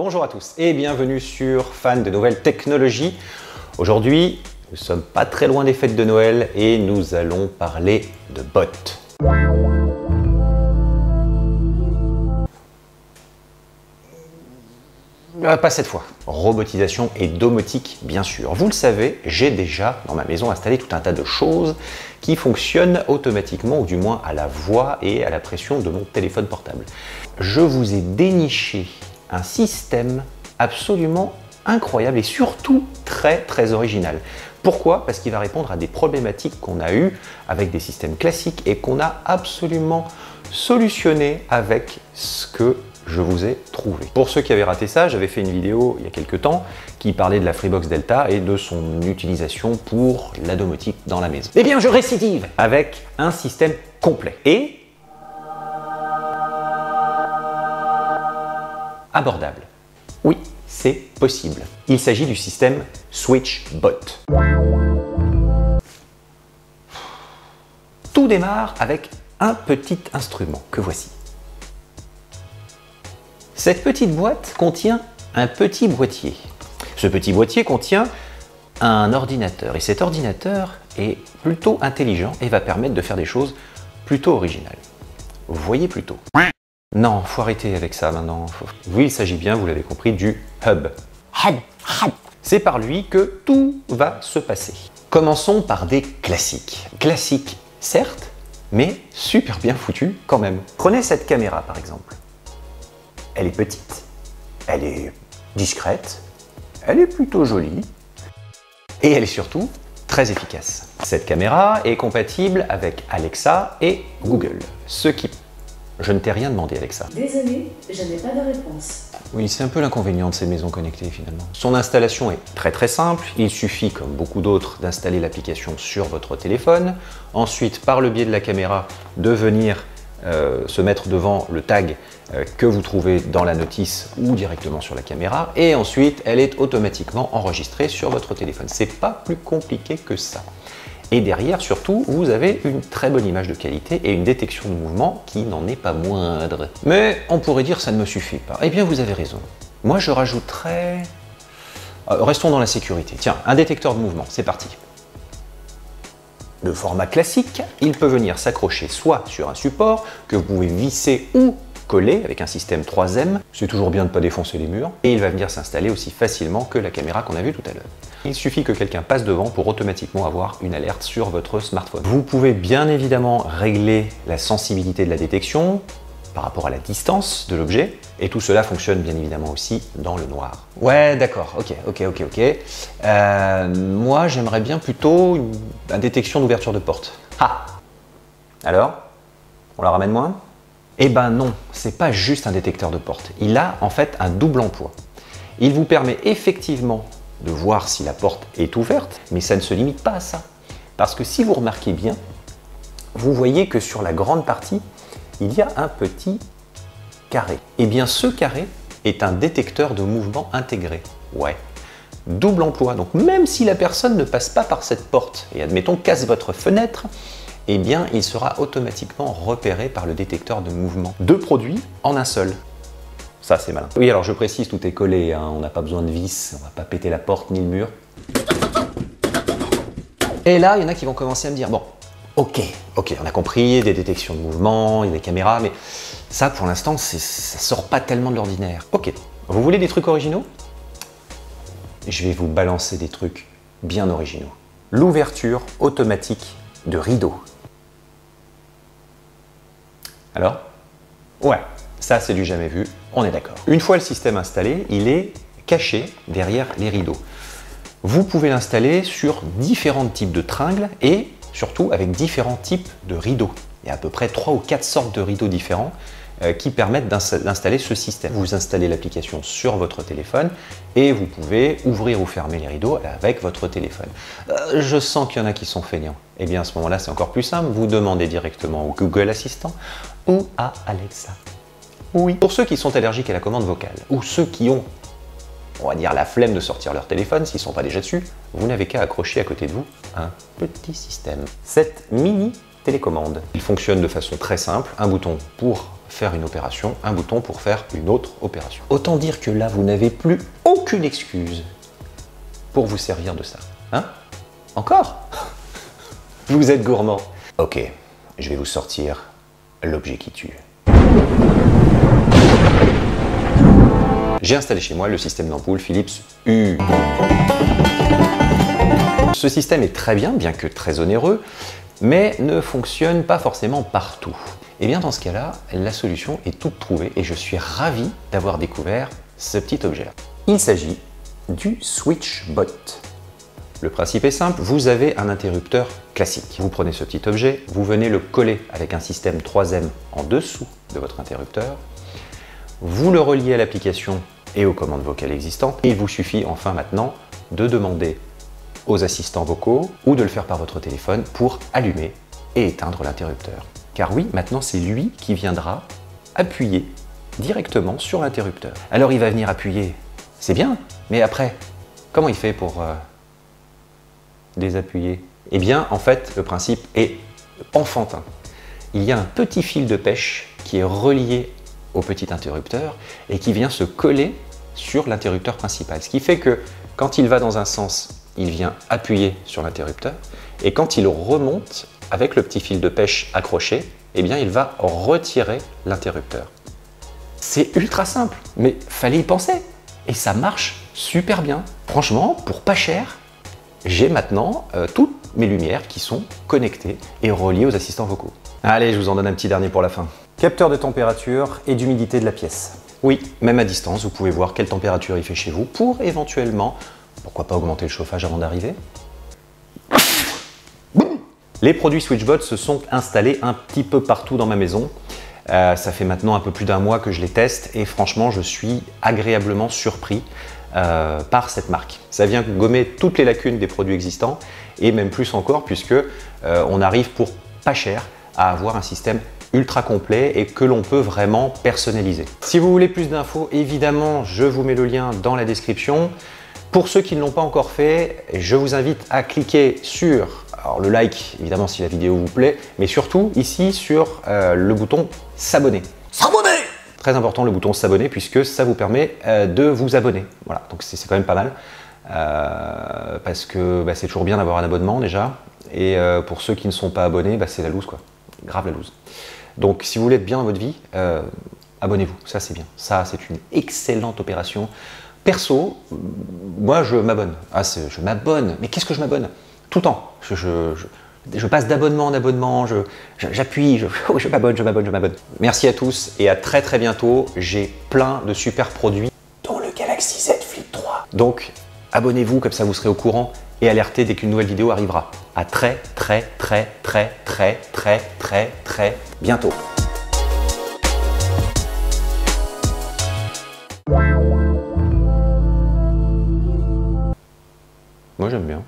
Bonjour à tous et bienvenue sur Fan de Nouvelles Technologies. Aujourd'hui, nous ne sommes pas très loin des fêtes de Noël et nous allons parler de bots. Pas cette fois. Robotisation et domotique, bien sûr. Vous le savez, j'ai déjà dans ma maison installé tout un tas de choses qui fonctionnent automatiquement, ou du moins à la voix et à la pression de mon téléphone portable. Je vous ai déniché un système absolument incroyable et surtout très original. Pourquoi? Parce qu'il va répondre à des problématiques qu'on a eues avec des systèmes classiques et qu'on a absolument solutionné avec ce que je vous ai trouvé. Pour ceux qui avaient raté ça, j'avais fait une vidéo il y a quelques temps qui parlait de la Freebox Delta et de son utilisation pour la domotique dans la maison. Eh bien, je récidive avec un système complet et abordable. Oui, c'est possible. Il s'agit du système SwitchBot. Tout démarre avec un petit instrument que voici. Cette petite boîte contient un petit boîtier. Ce petit boîtier contient un ordinateur et cet ordinateur est plutôt intelligent et va permettre de faire des choses plutôt originales. Vous voyez plutôt. Non, faut arrêter avec ça maintenant. Oui, il s'agit bien, vous l'avez compris, du hub. C'est par lui que tout va se passer. Commençons par des classiques. Classiques, certes, mais super bien foutus quand même. Prenez cette caméra par exemple. Elle est petite, elle est discrète, elle est plutôt jolie et elle est surtout très efficace. Cette caméra est compatible avec Alexa et Google, ce qui... Je ne t'ai rien demandé, Alexa. Désolé, je n'ai pas de réponse. Oui, c'est un peu l'inconvénient de ces maisons connectées finalement. Son installation est très simple. Il suffit, comme beaucoup d'autres, d'installer l'application sur votre téléphone. Ensuite, par le biais de la caméra, de venir se mettre devant le tag que vous trouvez dans la notice ou directement sur la caméra. Et ensuite, elle est automatiquement enregistrée sur votre téléphone. C'est pas plus compliqué que ça. Et derrière, surtout, vous avez une très bonne image de qualité et une détection de mouvement qui n'en est pas moindre. Mais on pourrait dire que ça ne me suffit pas. Eh bien, vous avez raison. Moi, je rajouterais... restons dans la sécurité. Tiens, un détecteur de mouvement, c'est parti. De format classique, il peut venir s'accrocher soit sur un support que vous pouvez visser ou coller avec un système 3M. C'est toujours bien de ne pas défoncer les murs. Et il va venir s'installer aussi facilement que la caméra qu'on a vue tout à l'heure. Il suffit que quelqu'un passe devant pour automatiquement avoir une alerte sur votre smartphone. Vous pouvez bien évidemment régler la sensibilité de la détection par rapport à la distance de l'objet. Et tout cela fonctionne bien évidemment aussi dans le noir. Ouais, d'accord, ok. Moi, j'aimerais bien plutôt une détection d'ouverture de porte. Ah! Alors? On la ramène moins? Eh ben non, c'est pas juste un détecteur de porte. Il a en fait un double emploi. Il vous permet effectivement de voir si la porte est ouverte, mais ça ne se limite pas à ça. Parce que si vous remarquez bien, vous voyez que sur la grande partie, il y a un petit carré. Eh bien ce carré est un détecteur de mouvement intégré. Ouais. Double emploi. Donc même si la personne ne passe pas par cette porte et admettons casse votre fenêtre, eh bien il sera automatiquement repéré par le détecteur de mouvement. Deux produits en un seul. Ça, c'est malin. Oui, alors je précise, tout est collé, hein, on n'a pas besoin de vis, on va pas péter la porte ni le mur. Et là, il y en a qui vont commencer à me dire, bon, ok, on a compris, des détections de mouvement, il y a des caméras, mais ça, pour l'instant, ça sort pas tellement de l'ordinaire. Ok, vous voulez des trucs originaux? Je vais vous balancer des trucs bien originaux. L'ouverture automatique de rideaux. Alors? Ouais. Ça, c'est du jamais vu, on est d'accord. Une fois le système installé, il est caché derrière les rideaux. Vous pouvez l'installer sur différents types de tringles et surtout avec différents types de rideaux. Il y a à peu près 3 ou 4 sortes de rideaux différents qui permettent d'installer ce système. Vous installez l'application sur votre téléphone et vous pouvez ouvrir ou fermer les rideaux avec votre téléphone. Je sens qu'il y en a qui sont feignants. Eh bien à ce moment-là, c'est encore plus simple. Vous demandez directement au Google Assistant ou à Alexa. Oui. Pour ceux qui sont allergiques à la commande vocale, ou ceux qui ont, on va dire, la flemme de sortir leur téléphone s'ils ne sont pas déjà dessus, vous n'avez qu'à accrocher à côté de vous un petit système. Cette mini télécommande, il fonctionne de façon très simple, un bouton pour faire une opération, un bouton pour faire une autre opération. Autant dire que là, vous n'avez plus aucune excuse pour vous servir de ça. Hein? Encore? Vous êtes gourmand. Ok, je vais vous sortir l'objet qui tue. J'ai installé chez moi le système d'ampoule Philips Hue. Ce système est très bien que très onéreux, mais ne fonctionne pas forcément partout. Et bien dans ce cas-là, la solution est toute trouvée et je suis ravi d'avoir découvert ce petit objet. Il s'agit du SwitchBot. Le principe est simple, vous avez un interrupteur classique. Vous prenez ce petit objet, vous venez le coller avec un système 3M en dessous de votre interrupteur, vous le reliez à l'application et aux commandes vocales existantes, et il vous suffit enfin maintenant de demander aux assistants vocaux ou de le faire par votre téléphone pour allumer et éteindre l'interrupteur. Car oui, maintenant c'est lui qui viendra appuyer directement sur l'interrupteur. Alors il va venir appuyer, c'est bien, mais après, comment il fait pour désappuyer? Eh bien, en fait, le principe est enfantin. Il y a un petit fil de pêche qui est relié au petit interrupteur et qui vient se coller sur l'interrupteur principal. Ce qui fait que quand il va dans un sens, il vient appuyer sur l'interrupteur et quand il remonte avec le petit fil de pêche accroché, eh bien, il va retirer l'interrupteur. C'est ultra simple, mais fallait y penser. Et ça marche super bien. Franchement, pour pas cher, j'ai maintenant toutes mes lumières qui sont connectées et reliées aux assistants vocaux. Allez, je vous en donne un petit dernier pour la fin. Capteur de température et d'humidité de la pièce. Oui, même à distance, vous pouvez voir quelle température il fait chez vous pour éventuellement, pourquoi pas augmenter le chauffage avant d'arriver. Les produits SwitchBot se sont installés un petit peu partout dans ma maison. Ça fait maintenant un peu plus d'un mois que je les teste et franchement, je suis agréablement surpris par cette marque. Ça vient gommer toutes les lacunes des produits existants et même plus encore puisque on arrive pour pas cher à avoir un système ultra complet et que l'on peut vraiment personnaliser. Si vous voulez plus d'infos, évidemment, je vous mets le lien dans la description. Pour ceux qui ne l'ont pas encore fait, je vous invite à cliquer sur le like, évidemment, si la vidéo vous plaît, mais surtout ici sur le bouton s'abonner. S'abonner! Très important le bouton s'abonner puisque ça vous permet de vous abonner. Voilà, donc c'est quand même pas mal parce que c'est toujours bien d'avoir un abonnement déjà et pour ceux qui ne sont pas abonnés, c'est la loose quoi, grave la loose. Donc si vous voulez être bien dans votre vie, abonnez-vous, ça c'est bien, ça c'est une excellente opération. Perso, moi je m'abonne, je m'abonne, mais qu'est-ce que je m'abonne? Tout le temps, je passe d'abonnement en abonnement, j'appuie, je m'abonne. Merci à tous et à très très bientôt. J'ai plein de super produits, dont le Galaxy Z Flip 3. Donc abonnez-vous, comme ça vous serez au courant et alerté dès qu'une nouvelle vidéo arrivera. À très bientôt. Moi j'aime bien.